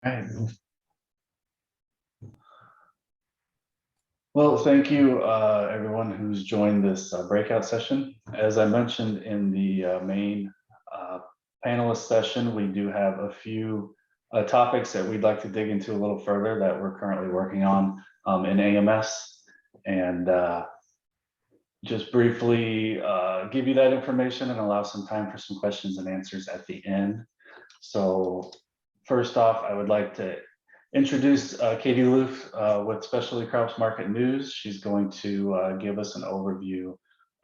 Okay. Well, thank you, everyone who's joined this breakout session. As I mentioned in the main panelist session, we do have a few topics that we'd like to dig into a little further that we're currently working on in AMS, and just briefly give you that information and allow some time for some questions and answers at the end. So first off, I would like to introduce Katie Loof with Specialty Crops Market News. She's going to give us an overview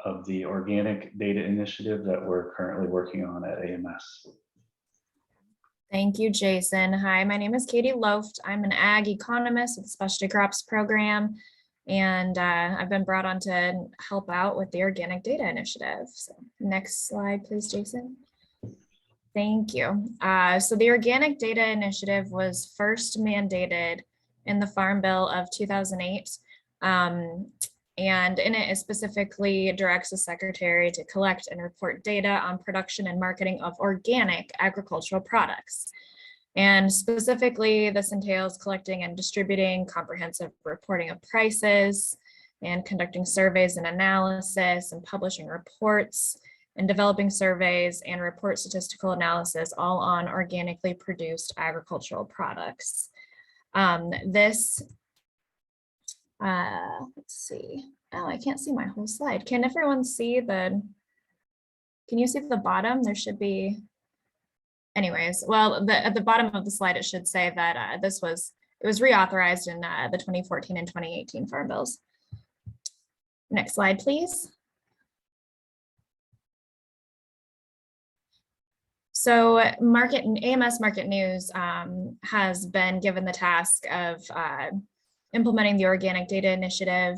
of the organic data initiative that we're currently working on at AMS. Thank you, Jason. Hi, my name is Katie Loft. I'm an ag economist with the Specialty Crops program, and I've been brought on to help out with the organic data initiative. So next slide, please, Jason. Thank you. So the Organic Data Initiative was first mandated in the Farm Bill of 2008. And in it specifically directs the secretary to collect and report data on production and marketing of organic agricultural products. And specifically, this entails collecting and distributing comprehensive reporting of prices and conducting surveys and analysis and publishing reports and developing surveys and report statistical analysis all on organically produced agricultural products. Let's see. Oh, I can't see my whole slide. Can everyone see can you see the bottom? There should be, anyways, well, at the bottom of the slide, it should say that it was reauthorized in the 2014 and 2018 Farm Bills. Next slide, please. So AMS Market News has been given the task of implementing the Organic Data Initiative.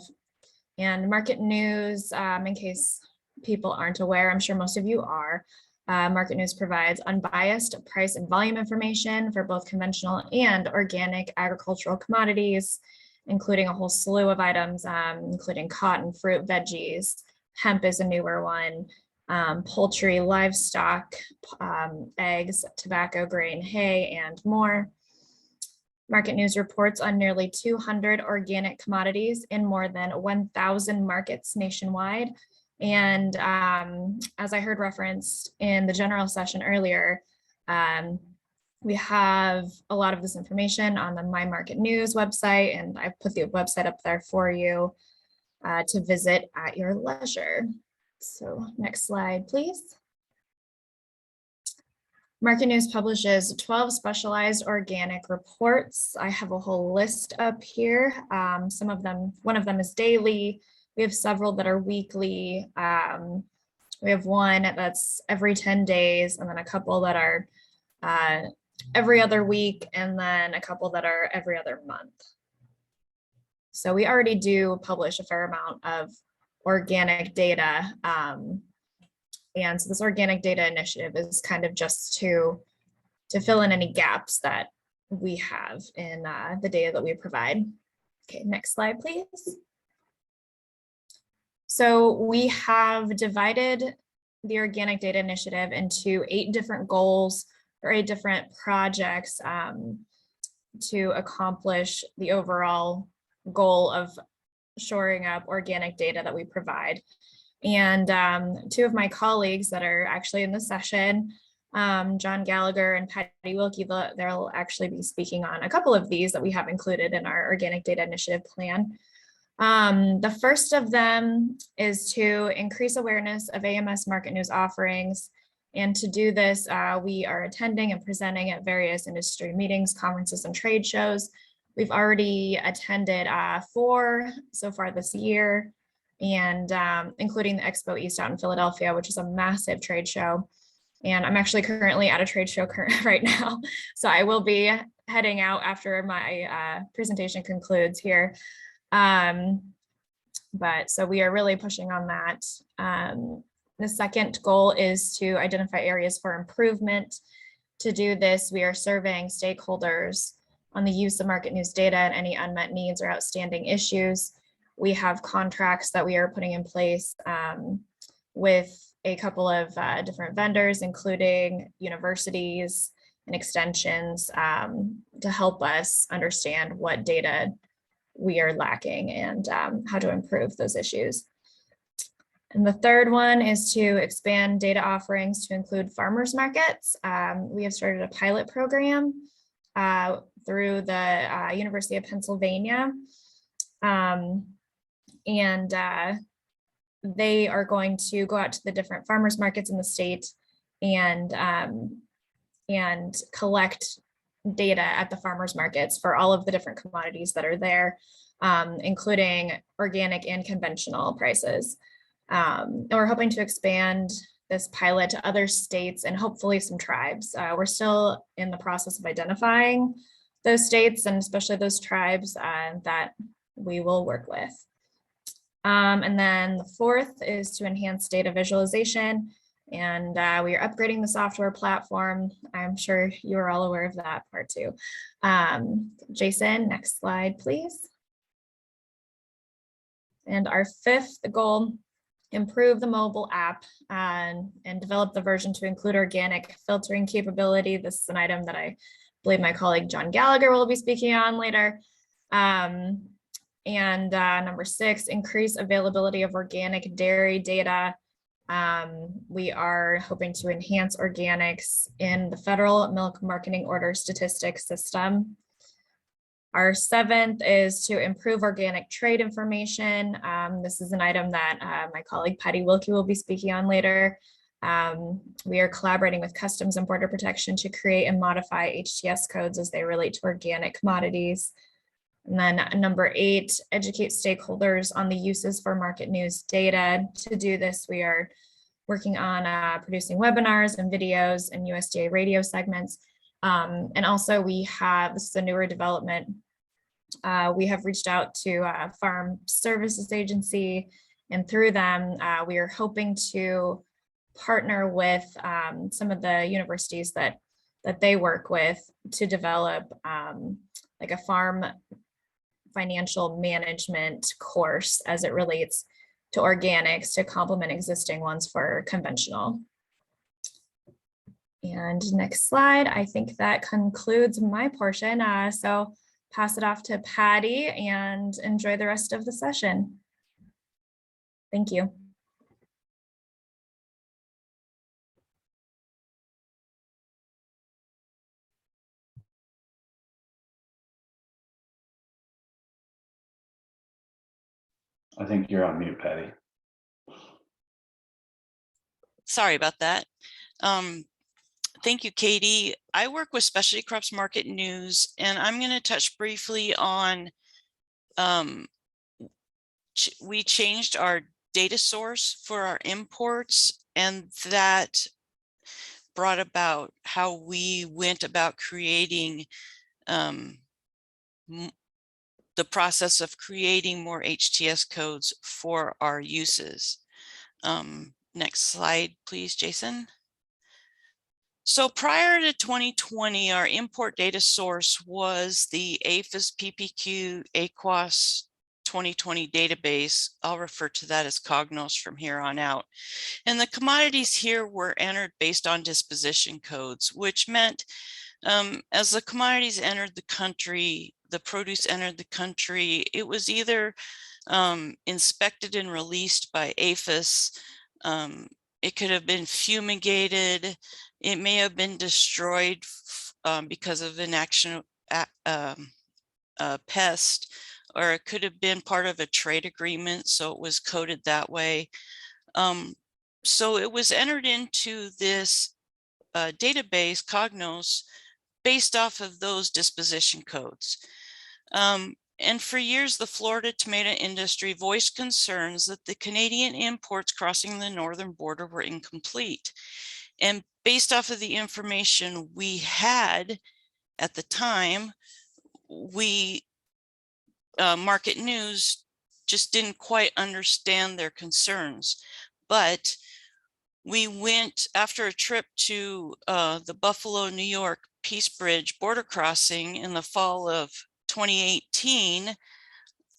And Market News, in case people aren't aware, I'm sure most of you are, Market News provides unbiased price and volume information for both conventional and organic agricultural commodities, including a whole slew of items, including cotton, fruit, veggies. Hemp is a newer one. Poultry, livestock, eggs, tobacco, grain, hay, and more. Market News reports on nearly 200 organic commodities in more than 1,000 markets nationwide. And as I heard referenced in the general session earlier, we have a lot of this information on the My Market News website, and I've put the website up there for you to visit at your leisure. So next slide, please. Market News publishes 12 specialized organic reports. I have a whole list up here. One of them is daily. We have several that are weekly. We have one that's every 10 days, and then a couple that are every other week, and then a couple that are every other month. So we already do publish a fair amount of organic data. And so this Organic Data Initiative is kind of just to fill in any gaps that we have in the data that we provide. Okay, next slide, please. So we have divided the Organic Data Initiative into 8 different goals or 8 different projects to accomplish the overall goal of shoring up organic data that we provide. And 2 of my colleagues that are actually in the session, John Gallagher and Patty Wilkie, they'll actually be speaking on a couple of these that we have included in our Organic Data Initiative plan. The first of them is to increase awareness of AMS Market News offerings. And to do this, we are attending and presenting at various industry meetings, conferences, and trade shows. We've already attended 4 so far this year, and including the Expo East out in Philadelphia, which is a massive trade show. And I'm actually currently at a trade show right now. So I will be heading out after my presentation concludes here. But so we are really pushing on that. The second goal is to identify areas for improvement. To do this, we are surveying stakeholders on the use of Market News data and any unmet needs or outstanding issues. We have contracts that we are putting in place with a couple of different vendors, including universities and extensions to help us understand what data we are lacking and how to improve those issues. And the third one is to expand data offerings to include farmers markets. We have started a pilot program through the University of Pennsylvania. They are going to go out to the different farmers markets in the state and collect data at the farmers markets for all of the different commodities that are there, including organic and conventional prices. And we're hoping to expand this pilot to other states and hopefully some tribes. We're still in the process of identifying those states and especially those tribes that we will work with. And then the fourth is to enhance data visualization. And we are upgrading the software platform. I'm sure you are all aware of that part too. Jason, next slide, please. And our fifth goal, improve the mobile app and develop the version to include organic filtering capability. This is an item that I believe my colleague John Gallagher will be speaking on later. Number 6, increase availability of organic dairy data. We are hoping to enhance organics in the federal milk marketing order statistics system. Our 7th is to improve organic trade information. This is an item that my colleague Patty Wilkie will be speaking on later. We are collaborating with Customs and Border Protection to create and modify HTS codes as they relate to organic commodities. And then number 8, educate stakeholders on the uses for market news data. To do this, we are working on producing webinars and videos and USDA radio segments. And also we have, this is a newer development, we have reached out to Farm Services Agency, and through them, we are hoping to partner with some of the universities that they work with to develop like a farm financial management course as it relates to organics to complement existing ones for conventional. And next slide, I think that concludes my portion. So pass it off to Patty and enjoy the rest of the session. Thank you. I think you're on mute, Patty. Sorry about that. Thank you, Katie. I work with Specialty Crops Market News, and I'm going to touch briefly on, we changed our data source for our imports, and that brought about how we went about creating the process of creating more HTS codes for our uses. Next slide, please, Jason. So prior to 2020, our import data source was the APHIS PPQ AQUAS 2020 database. I'll refer to that as Cognos from here on out. And the commodities here were entered based on disposition codes, which meant as the commodities entered the country, the produce entered the country, it was either inspected and released by APHIS. It could have been fumigated. It may have been destroyed because of an action pest, or it could have been part of a trade agreement, so it was coded that way. So it was entered into this database, Cognos, based off of those disposition codes. And for years, the Florida tomato industry voiced concerns that the Canadian imports crossing the northern border were incomplete. And based off of the information we had at the time, Market News just didn't quite understand their concerns. But we went, after a trip to the Buffalo, New York Peace Bridge border crossing in the fall of 2018,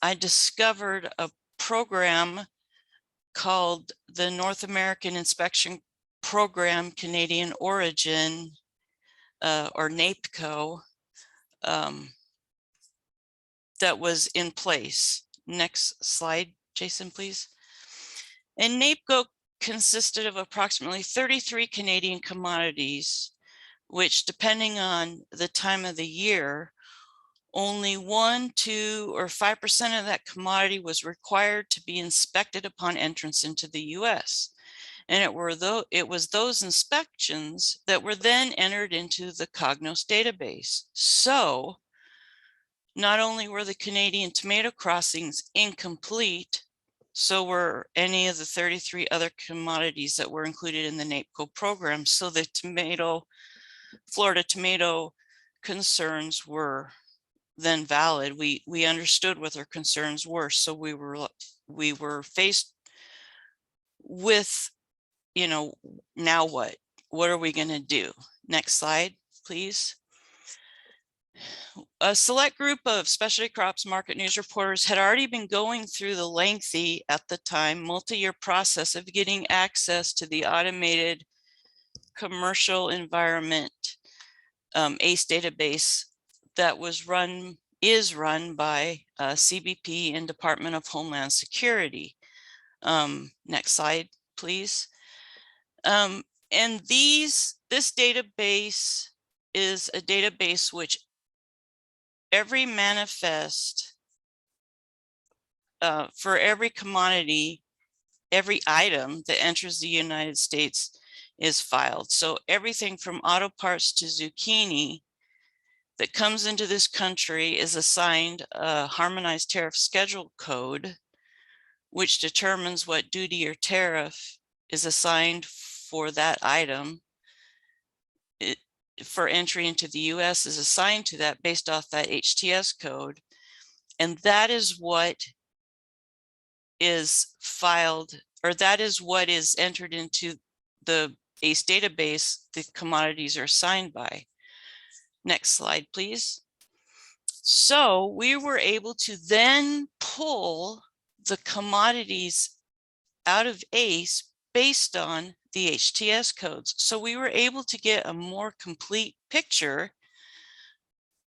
I discovered a program called the North American Inspection Program Canadian Origin or NAPCO that was in place. Next slide, Jason, please. And NAPCO consisted of approximately 33 Canadian commodities, which, depending on the time of the year, only 1, 2, or 5% of that commodity was required to be inspected upon entrance into the US. And it was those inspections that were then entered into the Cognos database. So not only were the Canadian tomato crossings incomplete, so were any of the 33 other commodities that were included in the NAPCO program. So the Florida tomato concerns were then valid. We understood what their concerns were. So we were faced with, you know, now what? What are we going to do? Next slide, please. A select group of specialty crops market news reporters had already been going through the lengthy, at the time, multi-year process of getting access to the automated commercial environment ACE database that is run by CBP and Department of Homeland Security. Next slide, please. And this database is a database which every manifest for every commodity, every item that enters the United States is filed. So everything from auto parts to zucchini that comes into this country is assigned a harmonized tariff schedule code, which determines what duty or tariff is assigned for that item. For entry into the US is assigned to that based off that HTS code. And that is what is filed, or that is what is entered into the ACE database the commodities are assigned by. Next slide, please. So we were able to then pull the commodities out of ACE based on the HTS codes. So we were able to get a more complete picture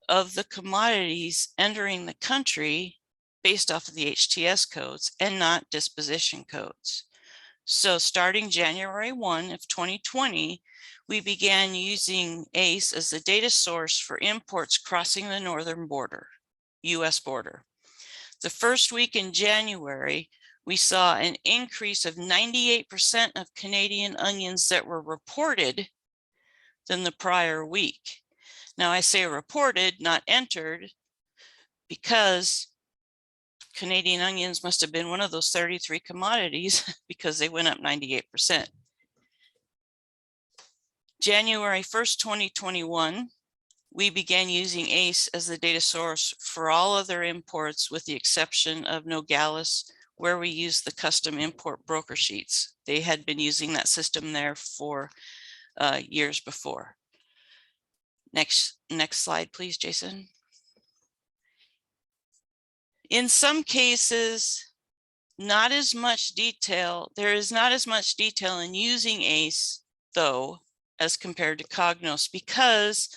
of the commodities entering the country based off of the HTS codes and not disposition codes. So starting January 1 of 2020, we began using ACE as the data source for imports crossing the northern border, US border. The first week in January, we saw an increase of 98% of Canadian onions that were reported than the prior week. Now I say reported, not entered, because Canadian onions must have been one of those 33 commodities because they went up 98%. January 1st, 2021, we began using ACE as the data source for all other imports with the exception of Nogales, where we use the custom import broker sheets. They had been using that system there for years before. Next slide, please, Jason. In some cases, not as much detail. There is not as much detail in using ACE, though, as compared to Cognos, because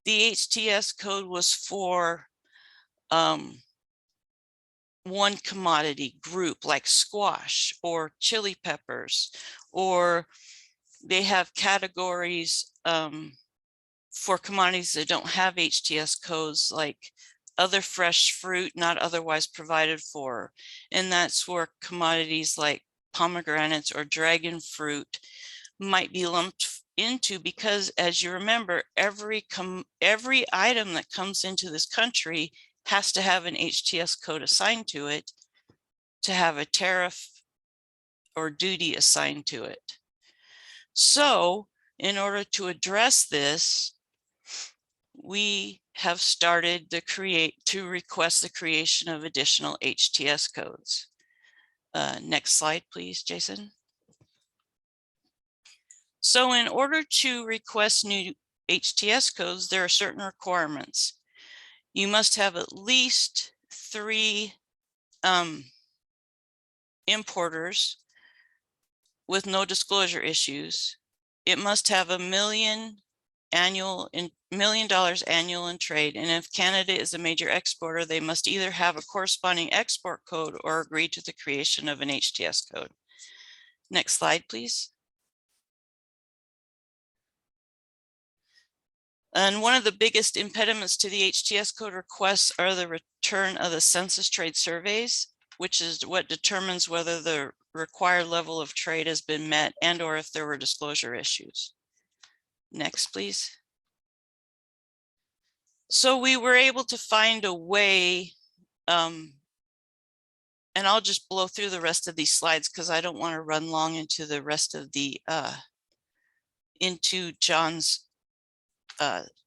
the HTS code was for one commodity group like squash or chili peppers, or they have categories for commodities that don't have HTS codes, like other fresh fruit not otherwise provided for. And that's where commodities like pomegranates or dragon fruit might be lumped into, because as you remember, every item that comes into this country has to have an HTS code assigned to it to have a tariff or duty assigned to it. So in order to address this, we have started to request the creation of additional HTS codes. Next slide, please, Jason. So in order to request new HTS codes, there are certain requirements. You must have at least 3 importers with no disclosure issues. It must have 1 million million annual in trade. And if Canada is a major exporter, they must either have a corresponding export code or agree to the creation of an HTS code. Next slide, please. And one of the biggest impediments to the HTS code requests are the return of the census trade surveys, which is what determines whether the required level of trade has been met and or if there were disclosure issues. Next, please. So we were able to find a way, and I'll just blow through the rest of these slides because I don't want to run long into the rest of the, into John's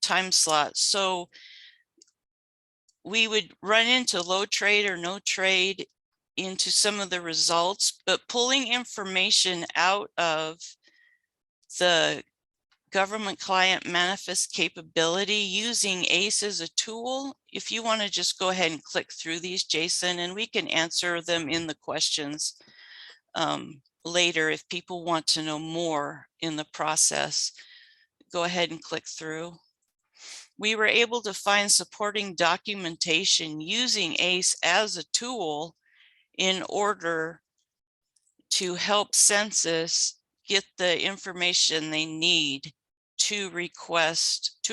time slot. So we would run into low trade or no trade into some of the results, but pulling information out of the government client manifest capability using ACE as a tool. If you want to just go ahead and click through these, Jason, and we can answer them in the questions later if people want to know more in the process. Go ahead and click through. We were able to find supporting documentation using ACE as a tool in order to help census get the information they need to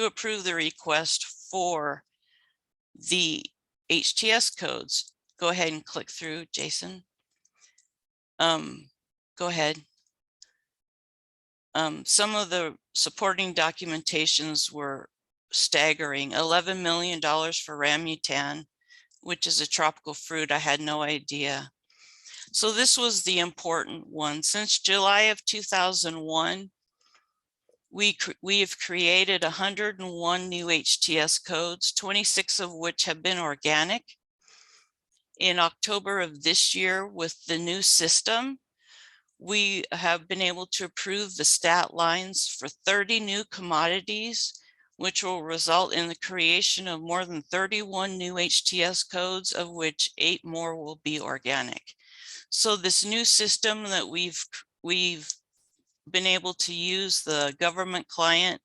approve the request for the HTS codes. Go ahead and click through, Jason. Go ahead. Some of the supporting documentations were staggering. $11 million for rambutan, which is a tropical fruit. I had no idea. So this was the important one. Since July of 2001, we have created 101 new HTS codes, 26 of which have been organic. In October of this year, with the new system, we have been able to approve the stat lines for 30 new commodities, which will result in the creation of more than 31 new HTS codes, of which 8 more will be organic. So this new system that we've been able to use the government client,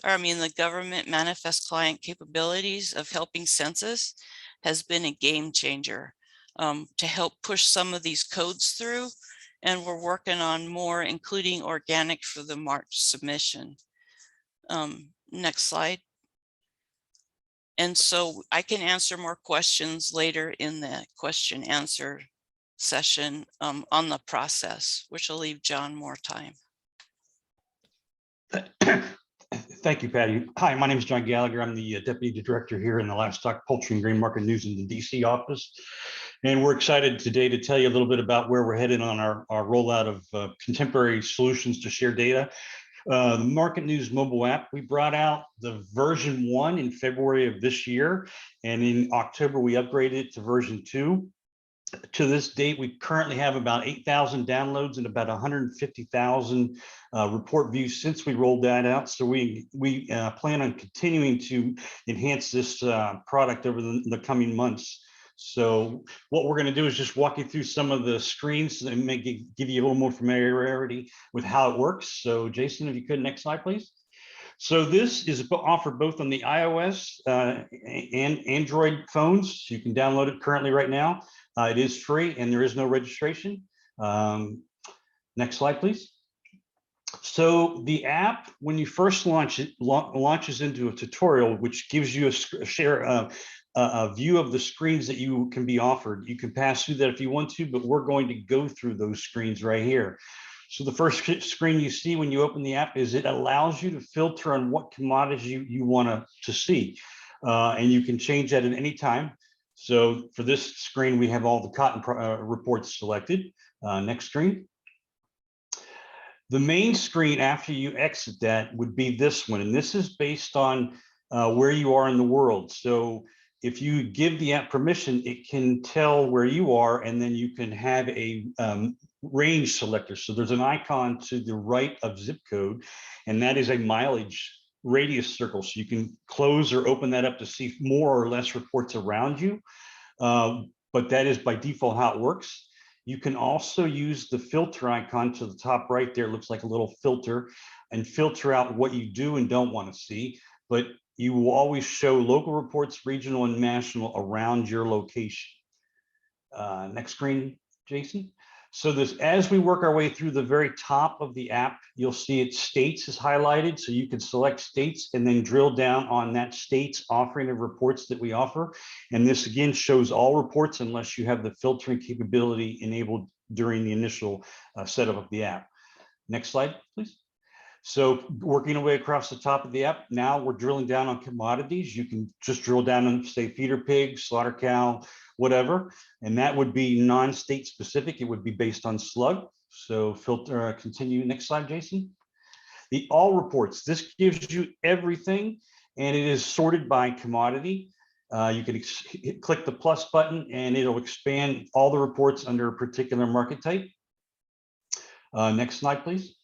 or I mean the government manifest client capabilities of helping census has been a game changer to help push some of these codes through. And we're working on more, including organic for the March submission. Next slide. And so I can answer more questions later in the question answer session on the process, which will leave John more time. Thank you, Patty. Hi, my name is John Gallagher. I'm the Deputy Director here in the Livestock, Poultry and Grain Market News in the DC office. And we're excited today to tell you a little bit about where we're headed on our rollout of contemporary solutions to share data. The Market News mobile app, we brought out the version 1 in February of this year. And in October, we upgraded it to version 2. To this date, we currently have about 8,000 downloads and about 150,000 report views since we rolled that out. So we plan on continuing to enhance this product over the coming months. So what we're going to do is just walk you through some of the screens and maybe give you a little more familiarity with how it works. So Jason, if you could, next slide, please. So this is offered both on the iOS and Android phones. You can download it currently right now. It is free and there is no registration. Next slide, please. So the app, when you first launch it, launches into a tutorial, which gives you a view of the screens that you can be offered. You can pass through that if you want to, but we're going to go through those screens right here. So the first screen you see when you open the app is it allows you to filter on what commodities you want to see. And you can change that at any time. So for this screen, we have all the cotton reports selected. Next screen. The main screen after you exit that would be this one. And this is based on where you are in the world. So if you give the app permission, it can tell where you are, and then you can have a range selector. So there's an icon to the right of zip code, and that is a mileage radius circle. So you can close or open that up to see more or less reports around you. But that is by default how it works. You can also use the filter icon to the top right there. It looks like a little filter. and filter out what you do and don't want to see, but you will always show local reports, regional and national, around your location. Next screen, Jason. So this, as we work our way through the very top of the app, you'll see it states is highlighted. So you can select states and then drill down on that state's offering of reports that we offer. And this again shows all reports unless you have the filtering capability enabled during the initial setup of the app. Next slide, please. So working our way across the top of the app, now we're drilling down on commodities. You can just drill down on, say, feeder pig, slaughter cow, whatever, and that would be non-state specific. It would be based on slug. So filter, continue. Next slide, Jason. The all reports, this gives you everything, and it is sorted by commodity. You can click the plus button and it'll expand all the reports under a particular market type. Next slide, please.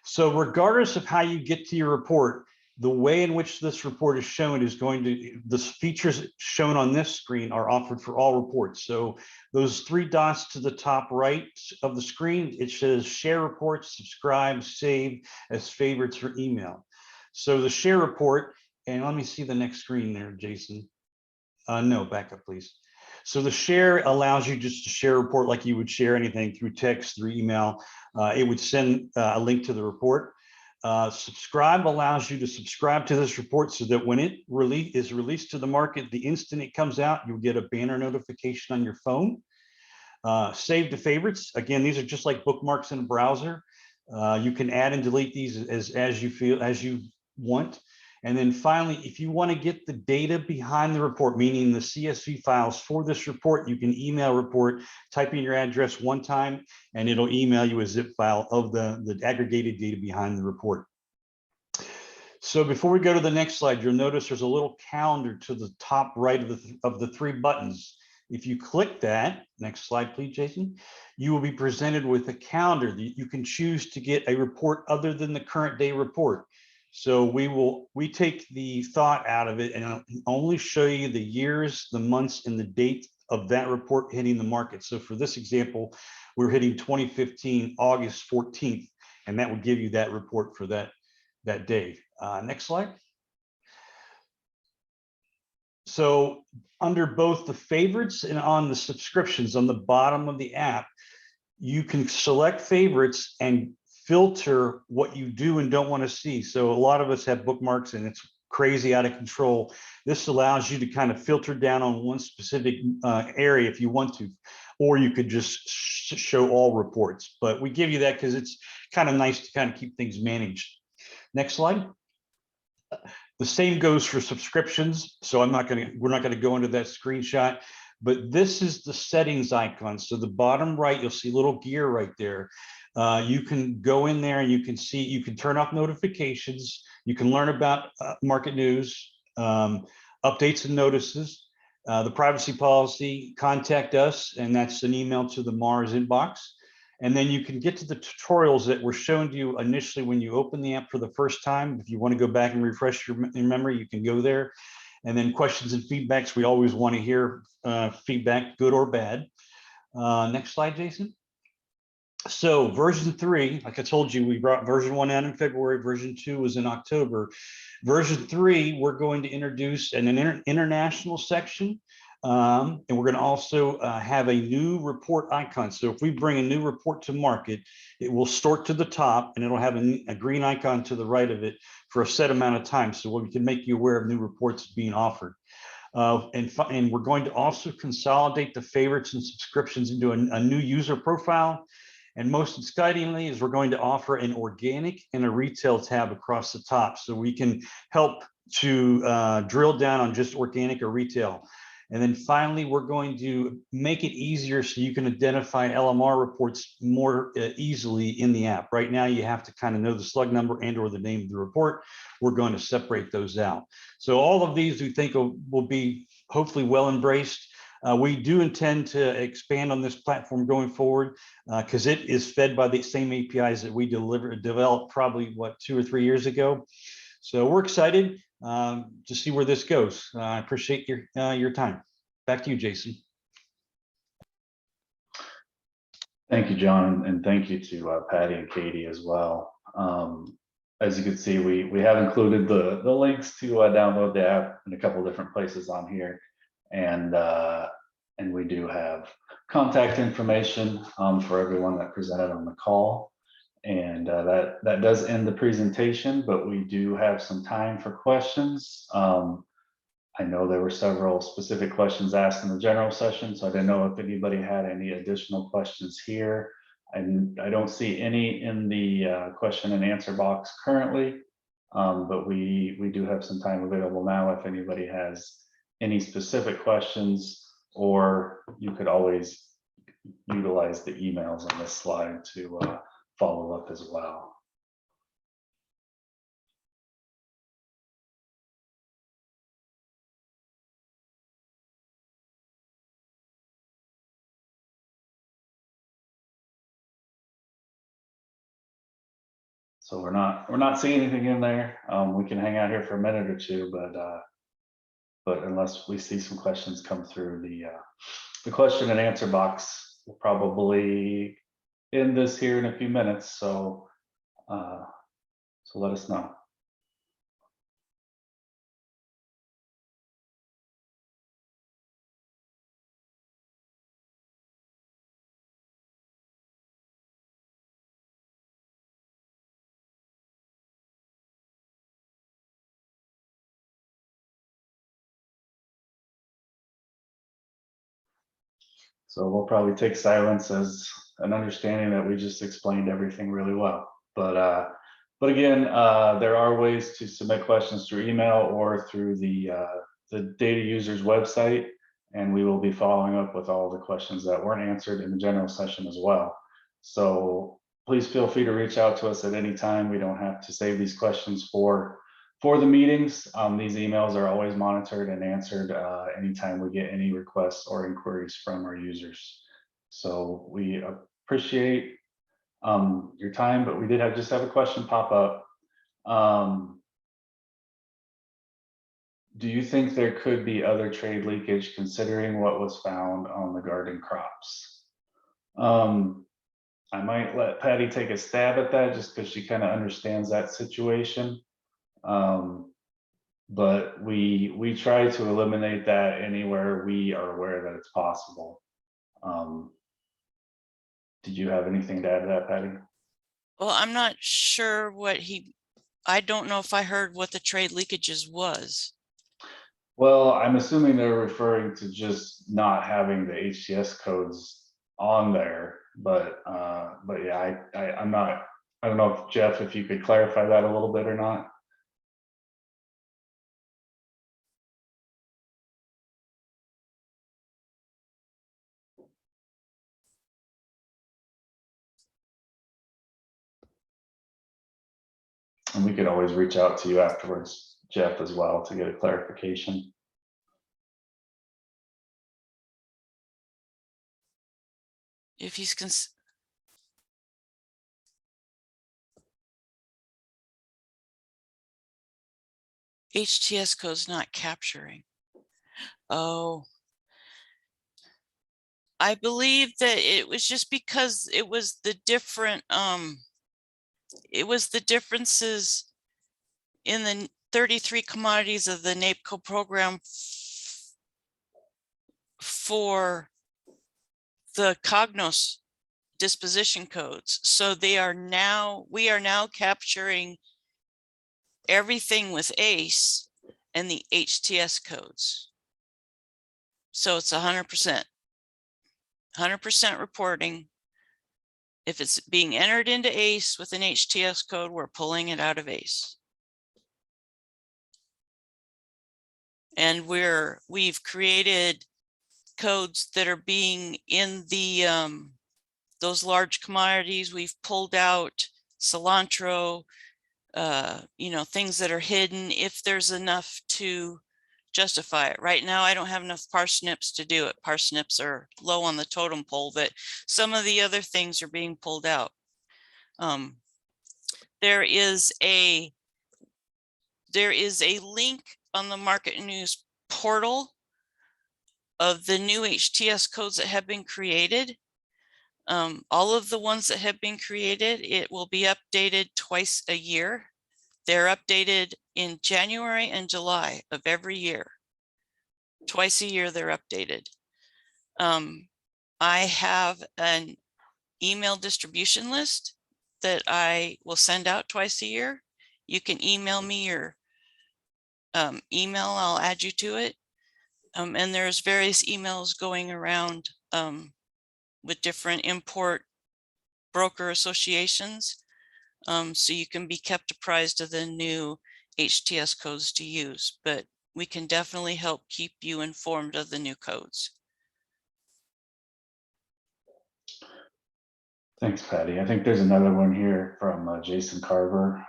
So regardless of how you get to your report, the way in which this report is shown is going to, the features shown on this screen are offered for all reports. So those three dots to the top right of the screen, it says share reports, subscribe, save as favorites for email. So the share report, and let me see the next screen there, Jason. No, back up, please. So the share allows you just to share a report like you would share anything through text, through email. It would send a link to the report. Subscribe allows you to subscribe to this report so that when it is released to the market, the instant it comes out, you'll get a banner notification on your phone. Save to favorites. Again, these are just like bookmarks in a browser. You can add and delete these as you want. And then finally, if you want to get the data behind the report, meaning the CSV files for this report, you can email report, type in your address one time, and it'll email you a zip file of the aggregated data behind the report. So before we go to the next slide, you'll notice there's a little calendar to the top right of the three buttons. If you click that, next slide, please, Jason, you will be presented with a calendar that you can choose to get a report other than the current day report. So we take the thought out of it and only show you the years, the months, and the date of that report hitting the market. So for this example, we're hitting 2015, August 14th, and that will give you that report for that day. Next slide. So under both the favorites and on the subscriptions on the bottom of the app, you can select favorites and filter what you do and don't want to see. So a lot of us have bookmarks and it's crazy out of control. This allows you to kind of filter down on one specific area if you want to, or you could just show all reports. But we give you that because it's kind of nice to kind of keep things managed. Next slide. The same goes for subscriptions. So we're not going to go into that screenshot, but this is the settings icon. So the bottom right, you'll see a little gear right there. You can go in there and you can turn off notifications. You can learn about market news, updates and notices, the privacy policy, contact us, and that's an email to the Mars inbox. And then you can get to the tutorials that were shown to you initially when you open the app for the first time. If you want to go back and refresh your memory, you can go there. And then questions and feedbacks. We always want to hear feedback, good or bad. Next slide, Jason. So version 3, like I told you, we brought version 1 out in February, version 2 was in October. Version 3, we're going to introduce an international section, and we're going to also have a new report icon. So if we bring a new report to market, it will sort to the top and it'll have a green icon to the right of it for a set amount of time. So we can make you aware of new reports being offered. And we're going to also consolidate the favorites and subscriptions into a new user profile. And most excitingly is we're going to offer an organic and a retail tab across the top. So we can help to drill down on just organic or retail. And then finally, we're going to make it easier so you can identify LMR reports more easily in the app. Right now, you have to kind of know the slug number and or the name of the report. We're going to separate those out. So all of these we think will be hopefully well embraced. We do intend to expand on this platform going forward because it is fed by the same APIs that we developed probably, 2 or 3 years ago. So we're excited to see where this goes. I appreciate your time. Back to you, Jason. Thank you, John, and thank you to Patty and Katie as well. as you can see, we have included the links to download the app in a couple different places on here. And we do have contact information for everyone that presented on the call. And that does end the presentation, but we do have some time for questions. I know there were several specific questions asked in the general session, so I didn't know if anybody had any additional questions here. And I don't see any in the question and answer box currently, but we do have some time available now if anybody has any specific questions, or you could always utilize the emails on this slide to follow up as well. So we're not seeing anything in there. We can hang out here for a minute or two, but unless we see some questions come through, the question and answer box will probably end this here in a few minutes. So let us know. So we'll probably take silence as an understanding that we just explained everything really well. But again, there are ways to submit questions through email or through the data users website, and we will be following up with all the questions that weren't answered in the general session as well. So please feel free to reach out to us at any time. We don't have to save these questions for the meetings. These emails are always monitored and answered anytime we get any requests or inquiries from our users. So we appreciate your time, but we did just have a question pop up. Do you think there could be other trade leakage considering what was found on the garden crops? I might let Patty take a stab at that just because she kind of understands that situation. But we try to eliminate that anywhere we are aware that it's possible. Did you have anything to add to that, Patty? Well, I'm not sure I don't know if I heard what the trade leakages was. Well, I'm assuming they're referring to just not having the HTS codes on there, but yeah, I don't know if Jeff, if you could clarify that a little bit or not. And we could always reach out to you afterwards, Jeff, as well, to get a clarification. If he's HTS code's not capturing. Oh, I believe that it was just because it was the different, it was the differences in the 33 commodities of the NAPCO program for the Cognos disposition codes. So we are now capturing everything with ACE and the HTS codes. So it's 100% reporting. If it's being entered into ACE with an HTS code, we're pulling it out of ACE. And we've created codes that are being in the those large commodities. We've pulled out cilantro, you know, things that are hidden if there's enough to justify it. Right now, I don't have enough parsnips to do it. Parsnips are low on the totem pole, but some of the other things are being pulled out. There is a link on the Market News portal of the new HTS codes that have been created. All of the ones that have been created, it will be updated twice a year. They're updated in January and July of every year. Twice a year they're updated. I have an email distribution list that I will send out twice a year. You can email me your email, I'll add you to it. And there's various emails going around with different import broker associations. So you can be kept apprised of the new HTS codes to use, but we can definitely help keep you informed of the new codes. Thanks, Patty. I think there's another one here from Jason Carver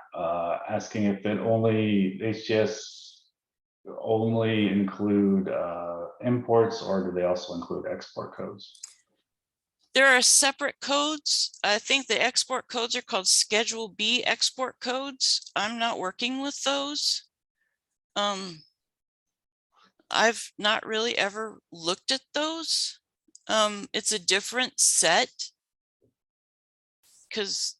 asking if it only HTS only include imports, or do they also include export codes? There are separate codes. I think the export codes are called Schedule B export codes. I'm not working with those. I've not really ever looked at those. It's a different set because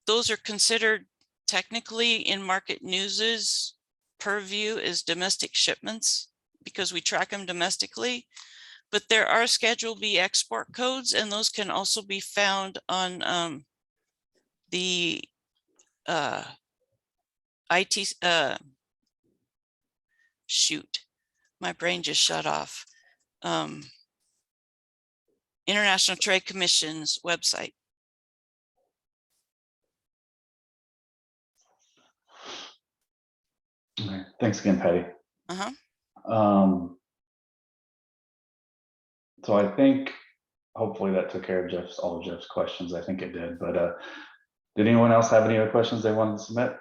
those are considered technically in Market News's purview as domestic shipments because we track them domestically. But there are Schedule B export codes, and those can also be found on the shoot, my brain just shut off. International Trade Commission's website. Okay. Thanks again, Patty. So I think hopefully that took care of all of Jeff's questions. I think it did, but did anyone else have any other questions they wanted to submit?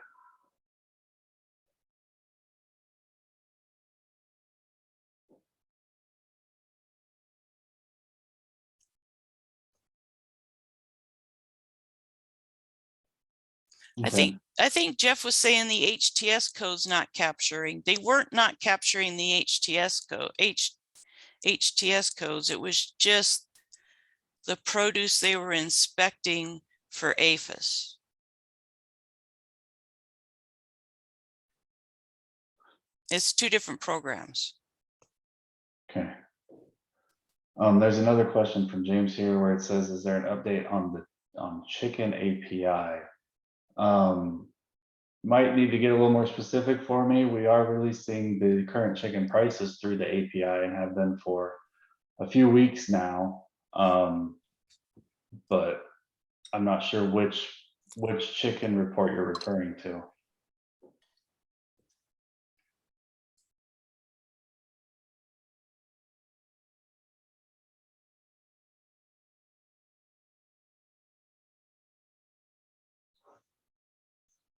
Okay. I think Jeff was saying the HTS code's not capturing. They weren't not capturing the HTS code, HTS codes. It was just the produce they were inspecting for APHIS. It's two different programs. Okay. There's another question from James here where it says, is there an update on chicken API? Might need to get a little more specific for me. We are releasing the current chicken prices through the API and have been for a few weeks now. But I'm not sure which chicken report you're referring to.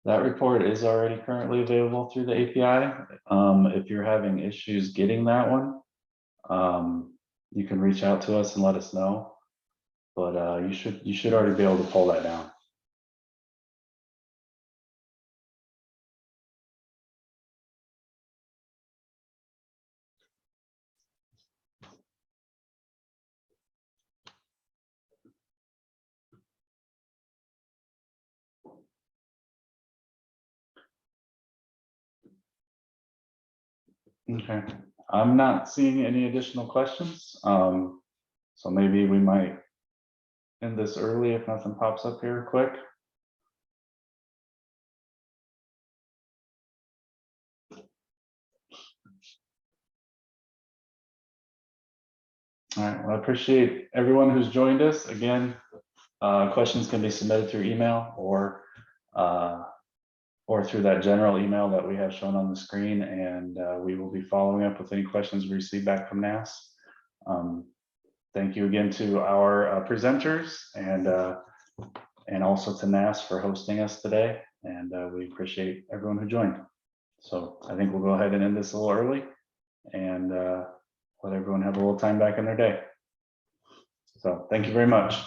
That report is already currently available through the API. If you're having issues getting that one, you can reach out to us and let us know. But you should already be able to pull that down. Okay, I'm not seeing any additional questions. So maybe we might end this early if nothing pops up here quick. All right, well, I appreciate everyone who's joined us. Again, questions can be submitted through email or through that general email that we have shown on the screen, and we will be following up with any questions we receive back from NASS. Thank you again to our presenters and also to NASS for hosting us today, and we appreciate everyone who joined. So I think we'll go ahead and end this a little early and let everyone have a little time back in their day. So thank you very much.